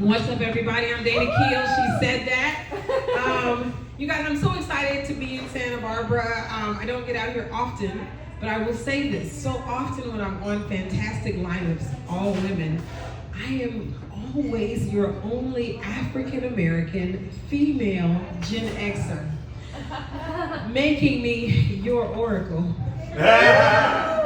What's up, everybody? I'm Danna Kiel. She said that. You guys, I'm so excited to be in Santa Barbara. I don't get out here often, but I will say this. So often when I'm on fantastic lineups, all women, I am always your only African-American female Gen Xer, making me your oracle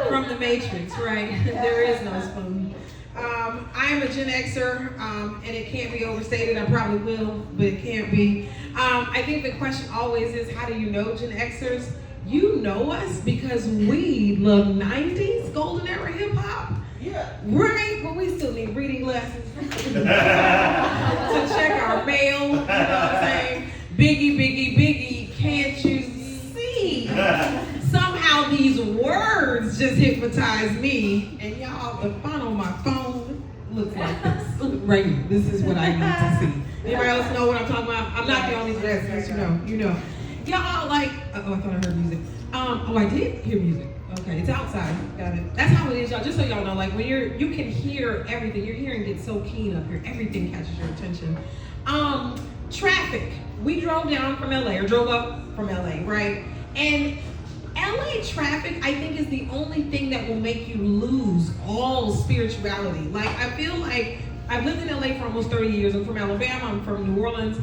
from the Matrix, right? There is no spoon. I am a Gen Xer, and it can't be overstated. I probably will, but it can't be. I think the question always is, how do you know Gen Xers? You know us because we love 90s golden era hip hop. Yeah. Right, but we still need reading lessons to check our mail. You know what I'm saying? Biggie, can't you see? Somehow these words just hypnotize me, and y'all, the font on my phone looks like this. Right here. This is what I need to see. Anybody else know what I'm talking about? I'm not the only person, yes, you know. Y'all like, oh, I thought I heard music. Oh, I did hear music. Okay, it's outside. Got it. That's how it is, y'all. Just so y'all know, like when you can hear everything. Your hearing gets so keen up here. Everything catches your attention. Traffic. We drove down from LA, or drove up from LA, right? And LA traffic, I think, is the only thing that will make you lose all spirituality. Like, I feel like I've lived in LA for almost 30 years. I'm from Alabama, I'm from New Orleans,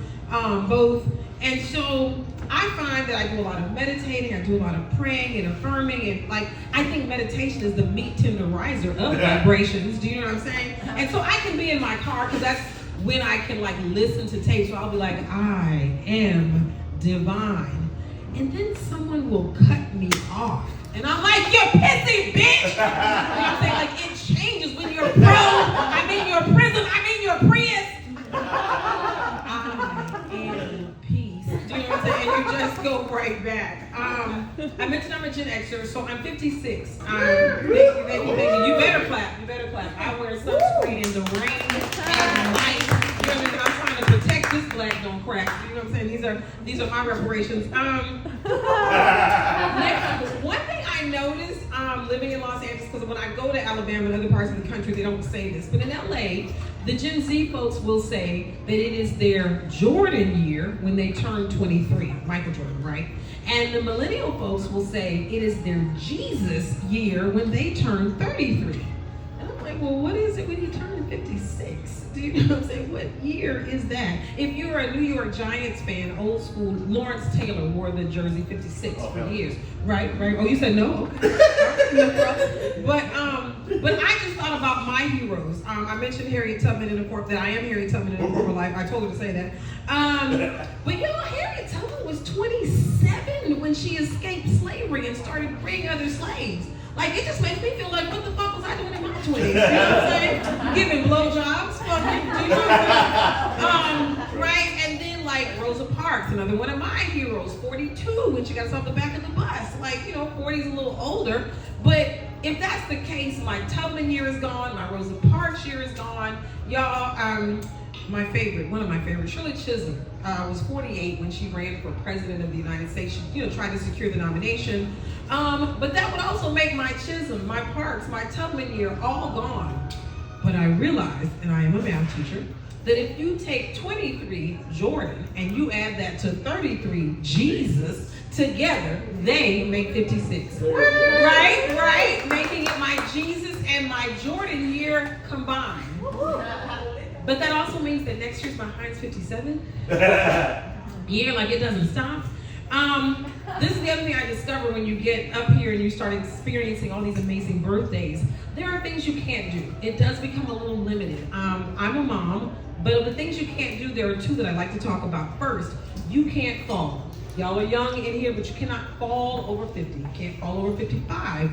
both. And so I find that I do a lot of meditating, I do a lot of praying and affirming, and like, I think meditation is the meat tenderizer of vibrations. Do you know what I'm saying? And so I can be in my car, because that's when I can like listen to tapes. So I'll be like, I am divine. And then someone will cut me off. And I'm like, you pissy bitch! You know what I'm saying? Like, it changes when you're pro, I'm in your prison, I'm in your Prius. I am peace. Do you know what I'm saying? And you just go right back. I mentioned I'm a Gen Xer, so I'm 56. Thank you. You better clap. I wear sunscreen in the rain and light. You know what I mean? I'm trying to protect this black don't crack. You know what I'm saying? These are my reparations. One thing I noticed living in Los Angeles, because when I go to Alabama and other parts of the country, they don't say this, but in LA, the Gen Z folks will say that it is their Jordan year when they turn 23, Michael Jordan, right? And the millennial folks will say it is their Jesus year when they turn 33. And I'm like, well, what is it when you turn 56? Do you know what I'm saying? What year is that? If you're a New York Giants fan, old school, Lawrence Taylor wore the jersey 56 for years. Right? Oh, you said no? Okay. But I just thought about my heroes. I mentioned Harriet Tubman in the form that I am Harriet Tubman in the former life. I told her to say that. But y'all, Harriet Tubman was 27 when she escaped slavery and started freeing other slaves. Like, it just makes me feel like, what the fuck was I doing in my 20s? You know what I'm saying? Giving blowjobs, fucking, you know what I'm saying? Right? And then, like, Rosa Parks, another one of my heroes, 42, when she got us off the back of the bus. Like, 40's a little older. But if that's the case, my Tubman year is gone, my Rosa Parks year is gone. Y'all, one of my favorites, Shirley Chisholm, was 48 when she ran for president of the United States. She, tried to secure the nomination. But that would also make my Chisholm, my Parks, my Tubman year all gone. But I realized, and I am a math teacher, that if you take 23 Jordan and you add that to 33 Jesus, together they make 56. Right? Making it my Jesus and my Jordan year combined. But that also means that next year's my Heinz 57 year, like it doesn't stop. This is the other thing I discovered when you get up here and you start experiencing all these amazing birthdays. There are things you can't do. It does become a little limited. I'm a mom, but of the things you can't do, there are two that I'd like to talk about. First, you can't fall. Y'all are young in here, but you cannot fall over 50. You can't fall over 55.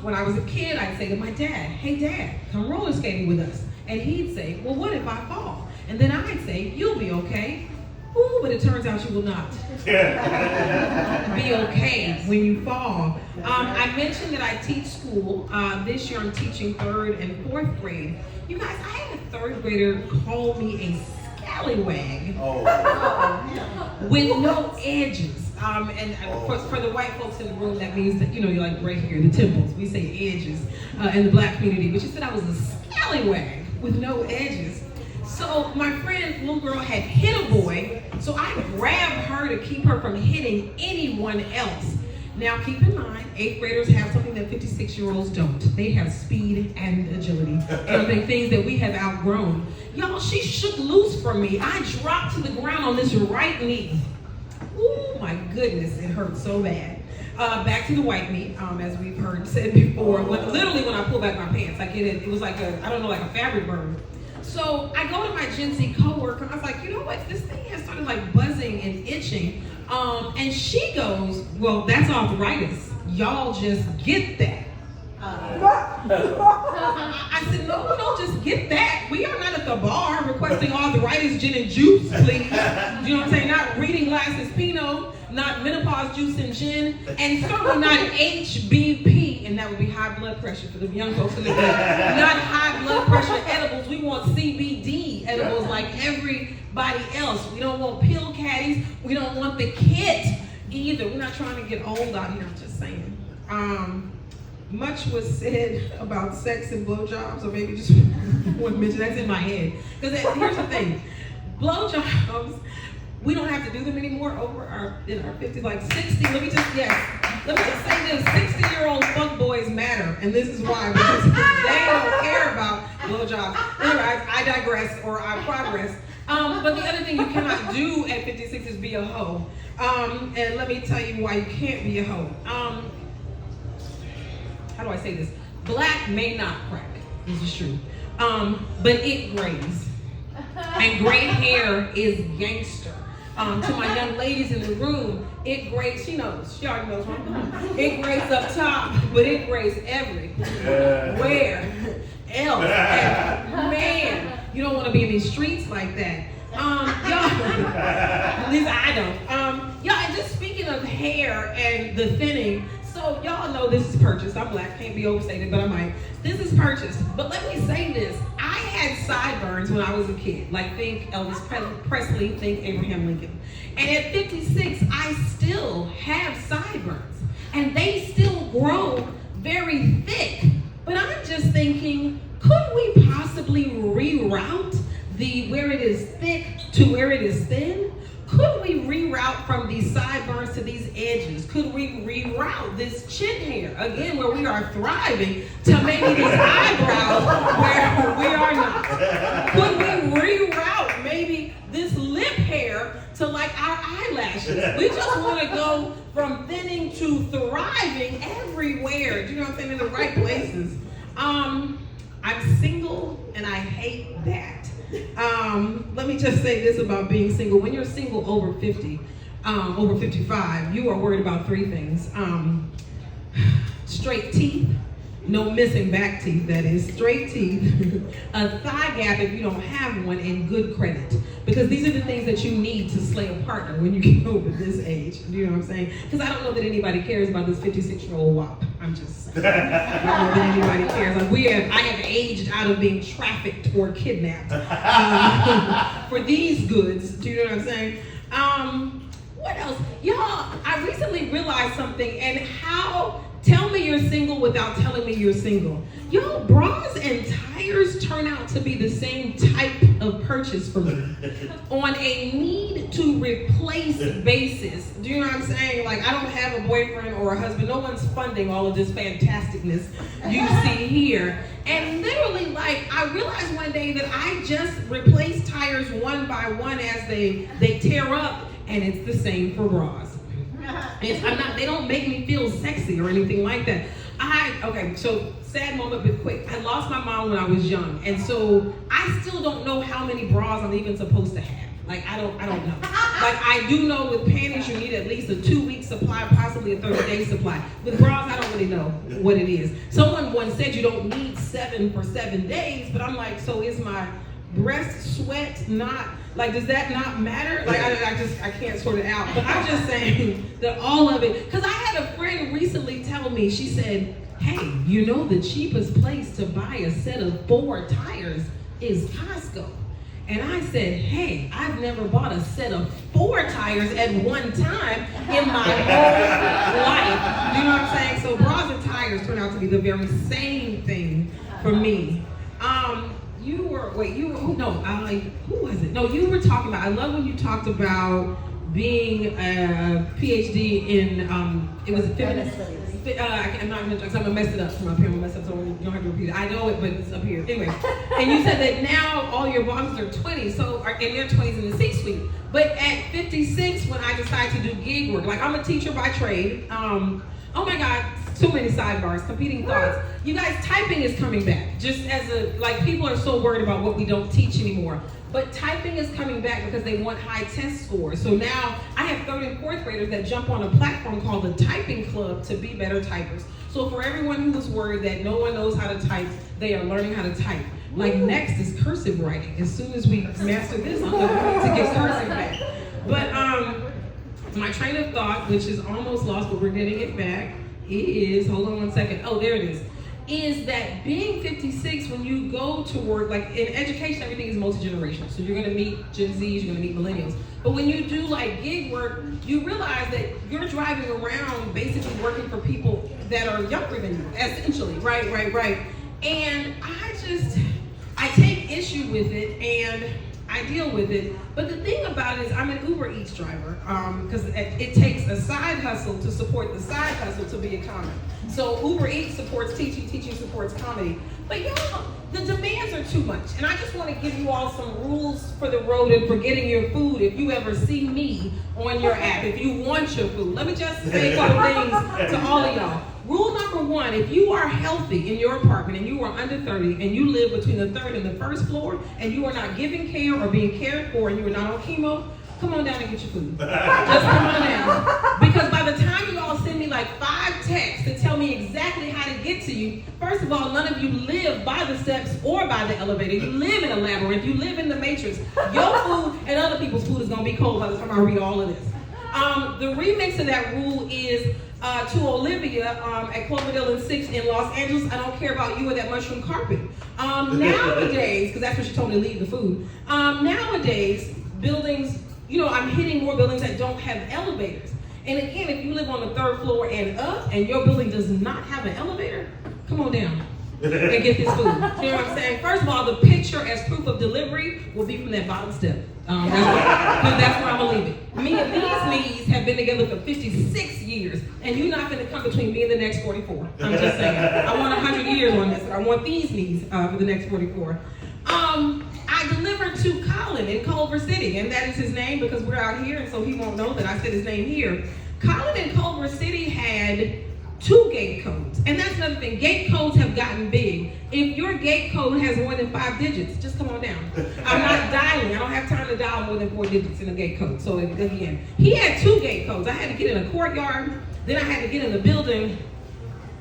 When I was a kid, I'd say to my dad, hey dad, come roller skating with us. And he'd say, well, what if I fall? And then I'd say, you'll be okay. Ooh, but it turns out you will not be okay when you fall. I mentioned that I teach school. This year I'm teaching 3rd and 4th grade. You guys, I had a 3rd grader call me a scallywag with no edges. And of course, for the white folks in the room, that means that, you like right here, the temples. We say edges in the black community. But she said I was a scallywag with no edges. So my friend, little girl, had hit a boy, so I grabbed her to keep her from hitting anyone else. Now keep in mind, 8th graders have something that 56-year-olds don't. They have speed and agility, and things that we have outgrown. Y'all, she shook loose from me. I dropped to the ground on this right knee. Ooh, my goodness, it hurt so bad. Back to the white meat, as we've heard said before. Literally, when I pulled back my pants, like it was like a fabric burn. So I go to my Gen Z coworker, and I was like, you know what? This thing has started like buzzing and itching. And she goes, well, that's arthritis. Y'all just get that. I said, no, we don't just get that. We are not at the bar requesting arthritis gin and juice, please. You know what I'm saying? Not reading glasses Pinot, not menopause juice and gin, and certainly not HBP, and that would be high blood pressure for the young folks in the room. Not high blood pressure edibles. We want CBD edibles like everybody else. We don't want pill caddies. We don't want the kit either. We're not trying to get old out here, I'm just saying. Much was said about sex and blowjobs, or maybe just one mention that's in my head. Because here's the thing, blowjobs, we don't have to do them anymore in our 50s, like 60. Let me just say this: 60-year-old fuckboys matter, and this is why, because they don't care about blowjobs. Anyway, I digress, or I progress. But the other thing you cannot do at 56 is be a hoe. And let me tell you why you can't be a hoe. How do I say this? Black may not crack. This is true. But it grays. And gray hair is gangster. To my young ladies in the room, it grays. She knows. She already knows what I'm doing. It grays up top, but it grays everywhere else. And man, you don't want to be in these streets like that. Y'all, at least I don't. Y'all, and just speaking of hair and the thinning, so y'all know this is purchased. I'm black, can't be overstated, but I might. This is purchased. But let me say this. I had sideburns when I was a kid. Like, think Elvis Presley, think Abraham Lincoln. And at 56, I still have sideburns. And they still grow very thick. But I'm just thinking, could we possibly reroute where it is thick to where it is thin? Could we reroute from these sideburns to these edges? Could we reroute this chin hair, again, where we are thriving, to maybe these eyebrows where we are not? Could we reroute maybe this lip hair to like our eyelashes? We just want to go from thinning to thriving everywhere. Do you know what I'm saying? In the right places. I'm single and I hate that. Let me just say this about being single. When you're single over 50, over 55, you are worried about three things. Straight teeth, no missing back teeth, that is, straight teeth, a thigh gap if you don't have one, and good credit. Because these are the things that you need to slay a partner when you get over this age. Do you know what I'm saying? Because I don't know that anybody cares about this 56-year-old wop. I'm just saying. I don't know that anybody cares. Like I have aged out of being trafficked or kidnapped for these goods. Do you know what I'm saying? What else? Y'all, I recently realized something, and how, tell me you're single without telling me you're single. Y'all, bras and tires turn out to be the same type of purchase for me on a need to replace basis. Do you know what I'm saying? Like, I don't have a boyfriend or a husband. No one's funding all of this fantasticness you see here. And literally, like, I realized one day that I just replace tires one by one as they tear up, and it's the same for bras. They don't make me feel sexy or anything like that. Okay, so sad moment, but quick. I lost my mom when I was young, and so I still don't know how many bras I'm even supposed to have. Like, I don't know. Like, I do know with panties you need at least a 2-week supply, possibly a 30-day supply. With bras, I don't really know what it is. Someone once said you don't need 7 for 7 days, but I'm like, so is my breast sweat not, like, does that not matter? Like, I can't sort it out. But I'm just saying that all of it, because I had a friend recently tell me, she said, hey, you know the cheapest place to buy a set of 4 tires is Costco. And I said, hey, I've never bought a set of 4 tires at one time in my whole life. You know what I'm saying? So bras and tires turn out to be the very same thing for me. you were who was it? No, you were talking about. I love when you talked about being a PhD in it was feminist studies. I'm not gonna. I'm gonna mess it up from up here. I'm gonna mess it up, so you don't have to repeat it. I know it, but it's up here anyway. And you said that now all your bosses are 20, and they're 20s in the C-suite. But at 56, when I decided to do gig work, like I'm a teacher by trade. Oh my God, too many sidebars, competing thoughts. You guys, typing is coming back. Just as people are so worried about what we don't teach anymore. But typing is coming back because they want high test scores. So now I have third and fourth graders that jump on a platform called the Typing Club to be better typers. So for everyone who was worried that no one knows how to type, they are learning how to type. Like next is cursive writing. As soon as we master this, I'm going to get cursive back. But my train of thought, which is almost lost, but we're getting it back, is, hold on one second. Oh, there it is that being 56, when you go to work, like in education, everything is multi-generational. So you're gonna meet Gen Zs, you're gonna meet millennials. But when you do like gig work, you realize that you're driving around basically working for people that are younger than you, essentially, right? And I take issue with it and I deal with it. But the thing about it is I'm an Uber Eats driver because it takes a side hustle to support the side hustle to be a comic. So Uber Eats supports teaching, teaching supports comedy. But y'all, the demands are too much. And I just want to give you all some rules for the road and for getting your food if you ever see me on your app, if you want your food. Let me just say a couple things to all of y'all. Rule number one, if you are healthy in your apartment and you are under 30 and you live between the third and the first floor and you are not giving care or being cared for and you are not on chemo, come on down and get your food. Just come on down. Because by the time you all send me like 5 texts to tell me exactly how to get to you, first of all, none of you live by the steps or by the elevator. You live in a labyrinth. You live in the matrix. Your food and other people's food is going to be cold by the time I read all of this. The remix of that rule is to Olivia at Cloverdale and 6 in Los Angeles. I don't care about you or that mushroom carpet. Nowadays, because that's what she told me to leave the food. Nowadays, buildings, I'm hitting more buildings that don't have elevators. And again, if you live on the 3rd floor and up and your building does not have an elevator, come on down and get this food. You know what I'm saying? First of all, the picture as proof of delivery will be from that bottom step. That's where I'm going to leave it. Me and these knees have been together for 56 years, and you're not going to come between me and the next 44. I'm just saying. I want 100 years on this. I want these knees for the next 44. I delivered to Colin in Culver City, and that is his name because we're out here, and so he won't know that I said his name here. Colin in Culver City had 2 gate codes, and that's another thing. Gate codes have gotten big. If your gate code has more than 5 digits, just come on down. I'm not dialing. I don't have time to dial more than 4 digits in a gate code. So again, he had 2 gate codes. I had to get in a courtyard, then I had to get in the building.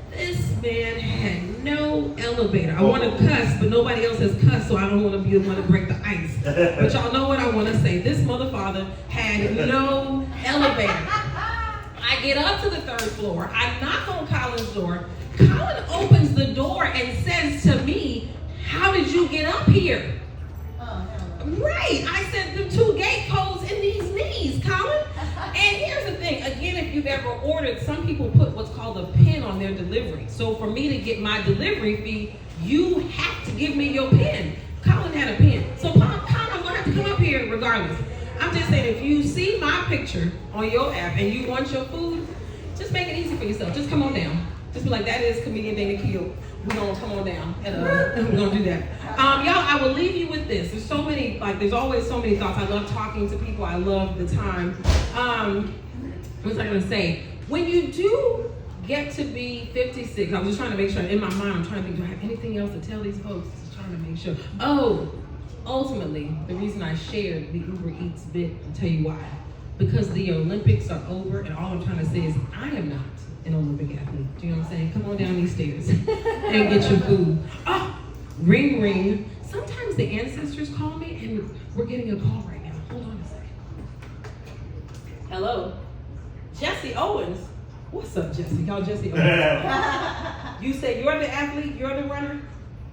This man had no elevator. I want to cuss, but nobody else has cussed, so I don't want to be the one to break the ice. But y'all know what I want to say. This motherfather had no elevator. I get up to the 3rd floor. I knock on Colin's door. Colin opens the door and says to me, "How did you get up here?" Right. I said, "The 2 gate codes in these knees, Colin." And here's the thing. Again, if you've ever ordered, some people put what's called a pin on their delivery. So for me to get my delivery fee, you have to give me your pin. Colin had a pin. So Colin, I'm going to have to come up here regardless. I'm just saying, if you see my picture on your app and you want your food, just make it easy for yourself. Just come on down. Just be like, that is comedian Danna Kiel. We're going to come on down and we're going to do that. Y'all, I will leave you with this. There's always so many thoughts. I love talking to people. I love the time. What was I going to say? When you do get to be 56, I was just trying to make sure, in my mind, I'm trying to think, do I have anything else to tell these folks? Just trying to make sure. Ultimately, the reason I shared the Uber Eats bit, I'll tell you why. Because the Olympics are over, and all I'm trying to say is I am not an Olympic athlete. Do you know what I'm saying? Come on down these stairs and get your food. Oh, ring, ring. Sometimes the ancestors call me, and we're getting a call right now. Hold on a second. Hello? Jesse Owens. What's up, Jesse? Y'all, Jesse Owens. You said you're the athlete, you're the runner?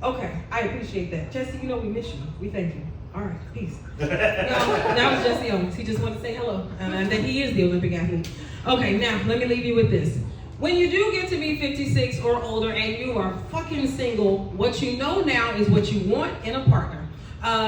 Okay, I appreciate that. Jesse, we miss you. We thank you. All right, peace. No, that was Jesse Owens. He just wanted to say hello. And that he is the Olympic athlete. Okay, now, let me leave you with this. When you do get to be 56 or older and you are fucking single, what you know now is what you want in a partner.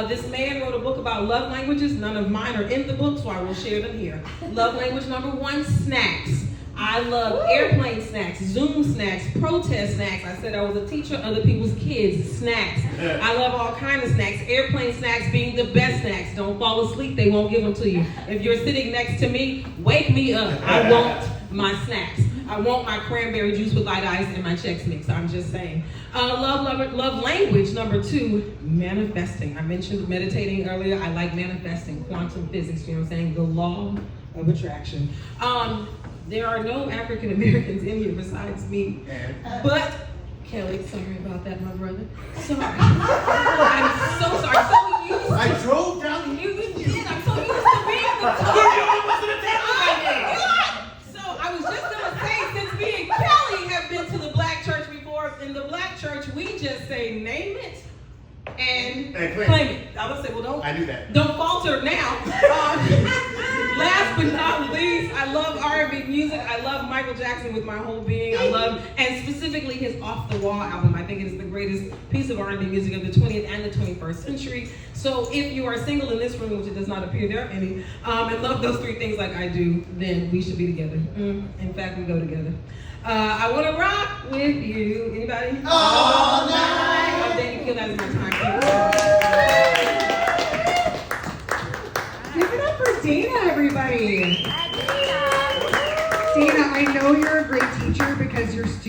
This man wrote a book about love languages. None of mine are in the book, so I will share them here. Love language number 1, snacks. I love airplane snacks, Zoom snacks, protest snacks. I said I was a teacher of other people's kids. Snacks. I love all kinds of snacks. Airplane snacks being the best snacks. Don't fall asleep. They won't give them to you. If you're sitting next to me, wake me up. I want my snacks. I want my cranberry juice with light ice and my Chex Mix. I'm just saying. Love language number 2, manifesting. I mentioned meditating earlier. I like manifesting, quantum physics. You know what I'm saying? The law of attraction. There are no African Americans in here besides me. But Kelly, sorry about that, my brother. Sorry. I'm so sorry. So used to, I drove down here with you. I'm so used to being the So I was just gonna say, since me and Kelly have been to the black church before, in the black church we just say name it and claim it. I would say, well, I knew that. Don't falter now. Last but not least, I love R&B music. I love Michael Jackson with my whole being. I love, and specifically his Off the Wall album. I think it is the greatest piece of R&B music of the 20th and the 21st century. So if you are single in this room, which it does not appear there are any, and love those 3 things like I do, then we should be together. In fact, we go together. I want to rock with you. Anybody? All night. Danna Kiel, that is my time. Give it up for Danna, everybody. Danna, I know you're a great teacher because your students